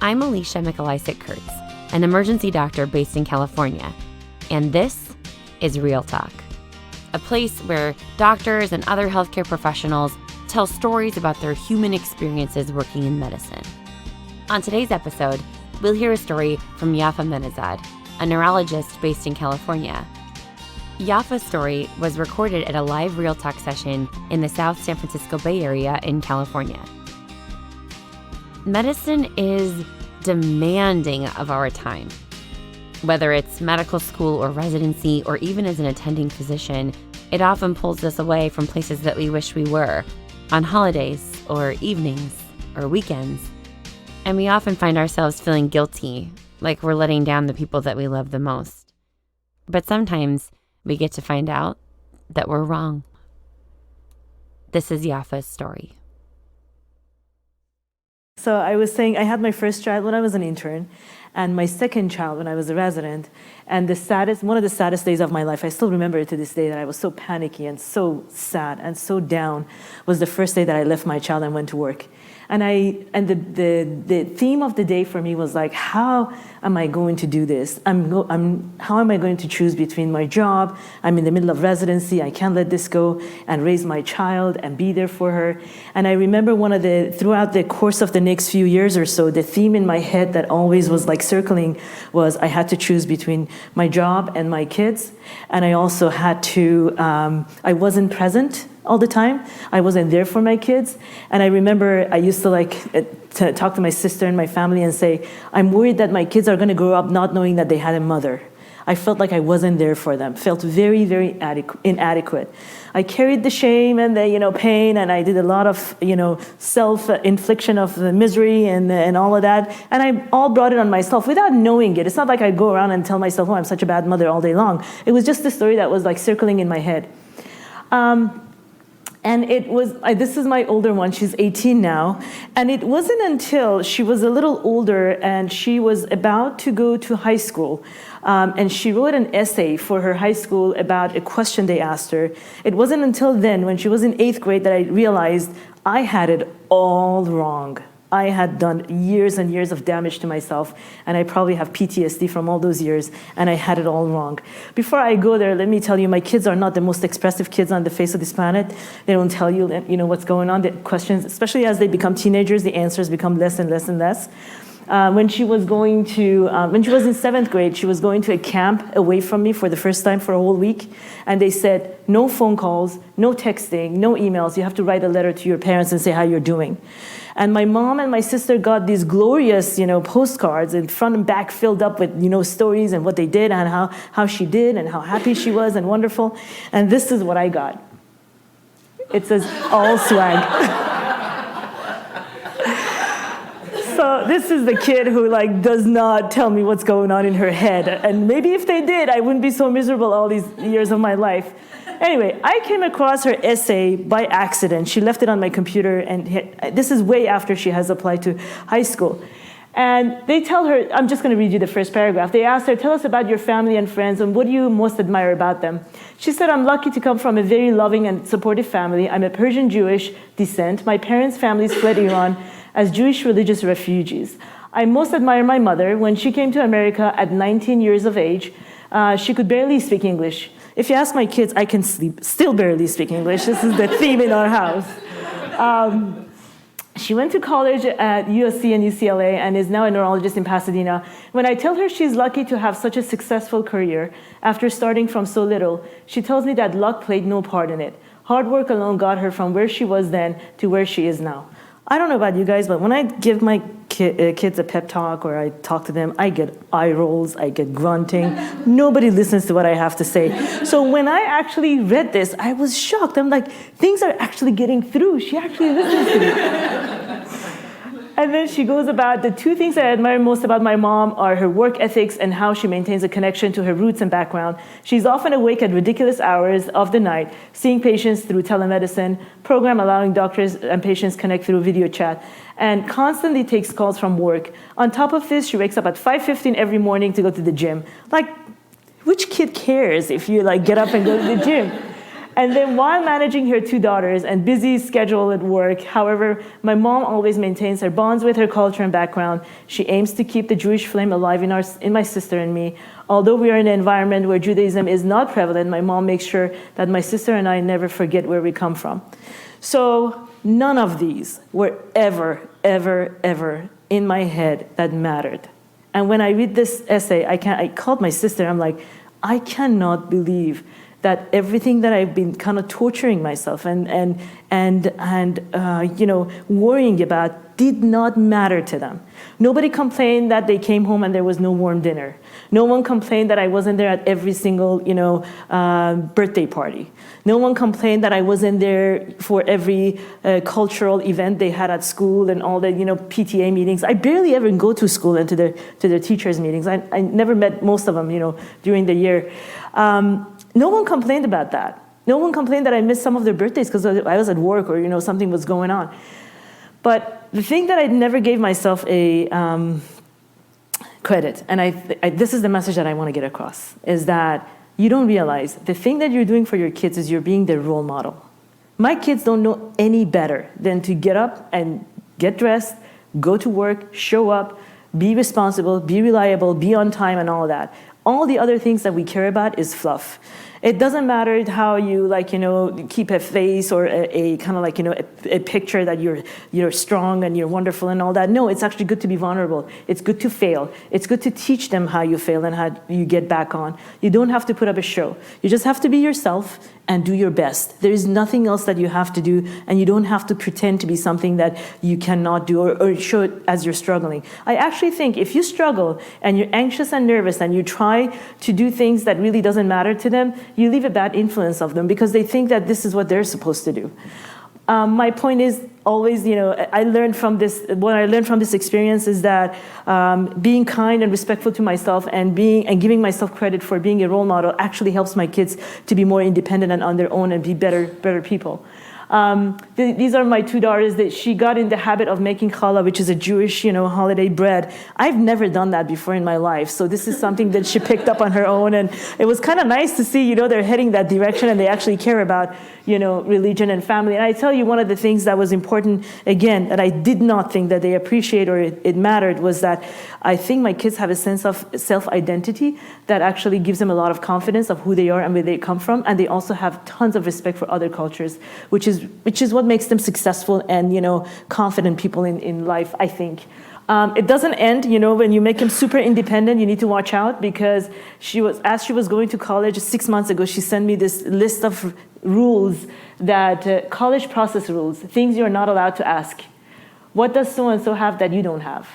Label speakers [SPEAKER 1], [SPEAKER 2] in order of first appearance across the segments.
[SPEAKER 1] I'm Alicia Mikulisik-Kurtz, an emergency doctor based in California, and this is Real Talk, a place where doctors and other healthcare professionals tell stories about their human experiences working in medicine. On today's episode, we'll hear a story from Yafa Minazad, a neurologist based in California. Yafas Story was recorded at a live Real Talk session in the South San Francisco Bay Area in California. Medicine is demanding of our time. Whether it's medical school or residency, or even as an attending physician, it often pulls us away from places that we wish we were, on holidays or evenings or weekends. And we often find ourselves feeling guilty, like we're letting down the people that we love the most. But sometimes we get to find out that we're wrong. This is Yafa's story.
[SPEAKER 2] So I was saying I had my first child when I was an intern and my second child when I was a resident. And one of the saddest days of my life, I still remember it to this day, that I was so panicky and so sad and so down, was the first day that I left my child and went to work. And the theme of the day for me was like, how am I going to do this? How am I going to choose between my job? I'm in the middle of residency. I can't let this go and raise my child and be there for her. And I remember throughout the course of the next few years or so, the theme in my head that always was like circling was I had to choose between my job and my kids. And I also had to, I wasn't present all the time. I wasn't there for my kids. And I remember I used to talk to my sister and my family and say, I'm worried that my kids are going to grow up not knowing that they had a mother. I felt like I wasn't there for them, felt very, very inadequate. I carried the shame and the pain, and I did a lot of self-infliction of the misery and all of that. And I all brought it on myself without knowing it. It's not like I go around and tell myself, oh, I'm such a bad mother all day long. It was just a story that was like circling in my head. And this is my older one, she's 18 now. And it wasn't until she was a little older and she was about to go to high school. And she wrote an essay for her high school about a question they asked her. It wasn't until then, when she was in 8th grade, that I realized I had it all wrong. I had done years and years of damage to myself, and I probably have PTSD from all those years, and I had it all wrong. Before I go there, let me tell you, my kids are not the most expressive kids on the face of this planet. They don't tell you, what's going on. The questions, especially as they become teenagers, the answers become less and less and less. When she was in 7th grade, she was going to a camp away from me for the first time for a whole week. And they said, no phone calls, no texting, no emails. You have to write a letter to your parents and say how you're doing. And my mom and my sister got these glorious, postcards, and front and back filled up with, stories and what they did and how she did and how happy she was and wonderful. And this is what I got. It says, all swag. So this is the kid who does not tell me what's going on in her head. And maybe if they did, I wouldn't be so miserable all these years of my life. Anyway, I came across her essay by accident. She left it on my computer, and this is way after she has applied to high school. And they tell her, I'm just going to read you the first paragraph. They asked her, tell us about your family and friends, and what do you most admire about them? She said, I'm lucky to come from a very loving and supportive family. I'm a Persian Jewish descent. My parents' families fled Iran as Jewish religious refugees. I most admire my mother. When she came to America at 19 years of age, she could barely speak English. If you ask my kids, I can still barely speak English. This is the theme in our house. She went to college at USC and UCLA and is now a neurologist in Pasadena. When I tell her she's lucky to have such a successful career after starting from so little, she tells me that luck played no part in it. Hard work alone got her from where she was then to where she is now. I don't know about you guys, but when I give my kids a pep talk or I talk to them, I get eye rolls, I get grunting. Nobody listens to what I have to say. So when I actually read this, I was shocked. I'm like, things are actually getting through. She actually listens to me. And then she goes about, the two things I admire most about my mom are her work ethics and how she maintains a connection to her roots and background. She's often awake at ridiculous hours of the night, seeing patients through telemedicine, program allowing doctors and patients connect through video chat, and constantly takes calls from work. On top of this, she wakes up at 5:15 every morning to go to the gym. Like, which kid cares if you get up and go to the gym? And then while managing her two daughters and busy schedule at work, however, my mom always maintains her bonds with her culture and background. She aims to keep the Jewish flame alive in my sister and me. Although we are in an environment where Judaism is not prevalent, my mom makes sure that my sister and I never forget where we come from. So none of these were ever in my head that mattered. And when I read this essay, I called my sister. I'm like, I cannot believe that everything that I've been kind of torturing myself and worrying about did not matter to them. Nobody complained that they came home and there was no warm dinner. No one complained that I wasn't there at every single, birthday party. No one complained that I wasn't there for every cultural event they had at school and all the, PTA meetings. I barely ever go to school and to their teachers' meetings. I never met most of them, during the year. No one complained about that. No one complained that I missed some of their birthdays because I was at work or, something was going on. But the thing that I never gave myself a credit, and this is the message that I want to get across, is that you don't realize the thing that you're doing for your kids is you're being their role model. My kids don't know any better than to get up and get dressed, go to work, show up, be responsible, be reliable, be on time, and all of that. All the other things that we care about is fluff. It doesn't matter how you keep a face or a kind of a picture that you're strong and you're wonderful and all that. No, it's actually good to be vulnerable. It's good to fail. It's good to teach them how you fail and how you get back on. You don't have to put up a show. You just have to be yourself and do your best. There is nothing else that you have to do, and you don't have to pretend to be something that you cannot do or show it as you're struggling. I actually think if you struggle and you're anxious and nervous and you try to do things that really doesn't matter to them, you leave a bad influence of them because they think that this is what they're supposed to do. My point is always, what I learned from this experience is that being kind and respectful to myself and giving myself credit for being a role model actually helps my kids to be more independent and on their own and be better people. These are my two daughters. That she got in the habit of making challah, which is a Jewish, holiday bread. I've never done that before in my life, so this is something that she picked up on her own, and it was kind of nice to see, they're heading that direction and they actually care about, religion and family. And I tell you, one of the things that was important, again, that I did not think that they appreciate or it mattered was that I think my kids have a sense of self-identity that actually gives them a lot of confidence of who they are and where they come from, and they also have tons of respect for other cultures, which is what makes them successful and confident people in life, I think. It doesn't end, when you make them super independent, you need to watch out, because as she was going to college 6 months ago, she sent me this list of rules that college process rules, things you're not allowed to ask. What does so-and-so have that you don't have?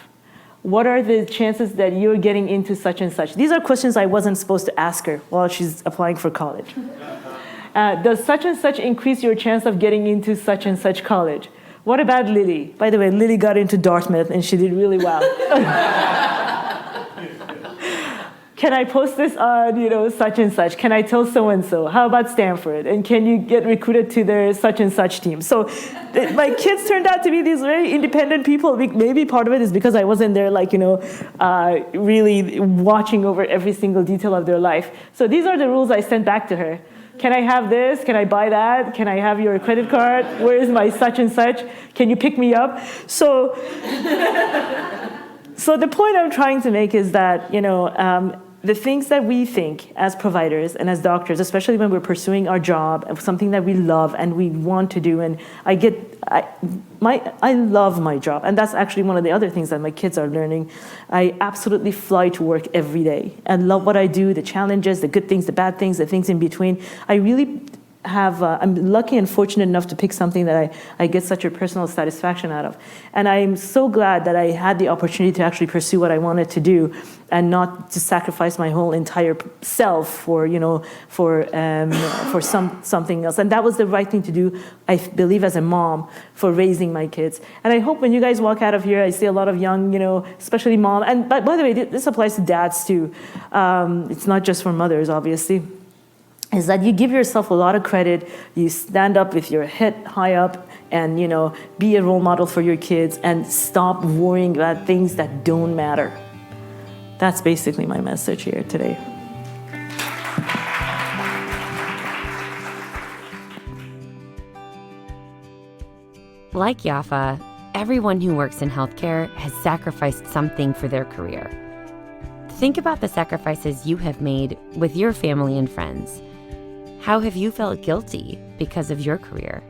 [SPEAKER 2] What are the chances that you're getting into such and such? These are questions I wasn't supposed to ask her while she's applying for college. Does such and such increase your chance of getting into such and such college? What about Lily? By the way, Lily got into Dartmouth and she did really well. Can I post this on, such and such? Can I tell so-and-so? How about Stanford? And can you get recruited to their such and such team? So my kids turned out to be these very independent people. Maybe part of it is because I wasn't there, really watching over every single detail of their life. So these are the rules I sent back to her. Can I have this? Can I buy that? Can I have your credit card? Where is my such and such? Can you pick me up? So the point I'm trying to make is that, the things that we think as providers and as doctors, especially when we're pursuing our job, something that we love and we want to do, and I love my job, and that's actually one of the other things that my kids are learning. I absolutely fly to work every day and love what I do, the challenges, the good things, the bad things, the things in between. I really I'm lucky and fortunate enough to pick something that I get such a personal satisfaction out of. And I'm so glad that I had the opportunity to actually pursue what I wanted to do and not to sacrifice my whole entire self for something else. And that was the right thing to do, I believe, as a mom for raising my kids. And I hope when you guys walk out of here, I see a lot of young, especially mom. And by the way, this applies to dads too. It's not just for mothers, obviously. Is that you give yourself a lot of credit, you stand up with your head high up and, be a role model for your kids and stop worrying about things that don't matter. That's basically my message here today.
[SPEAKER 1] Like Yafa, everyone who works in healthcare has sacrificed something for their career. Think about the sacrifices you have made with your family and friends. How have you felt guilty because of your career?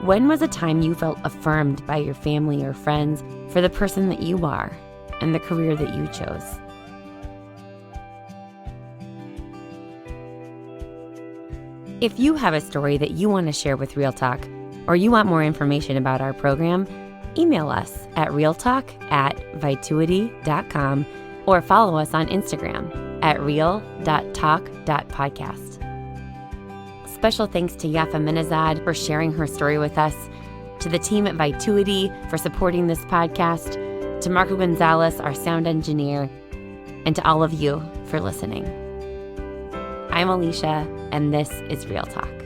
[SPEAKER 1] When was a time you felt affirmed by your family or friends for the person that you are and the career that you chose? If you have a story that you want to share with Real Talk, or you want more information about our program, email us at realtalk@vituity.com or follow us on Instagram at real.talk.podcast. Special thanks to Yafa Minazad for sharing her story with us, to the team at Vituity for supporting this podcast, to Marco Gonzalez, our sound engineer, and to all of you for listening. I'm Alicia, and this is Real Talk.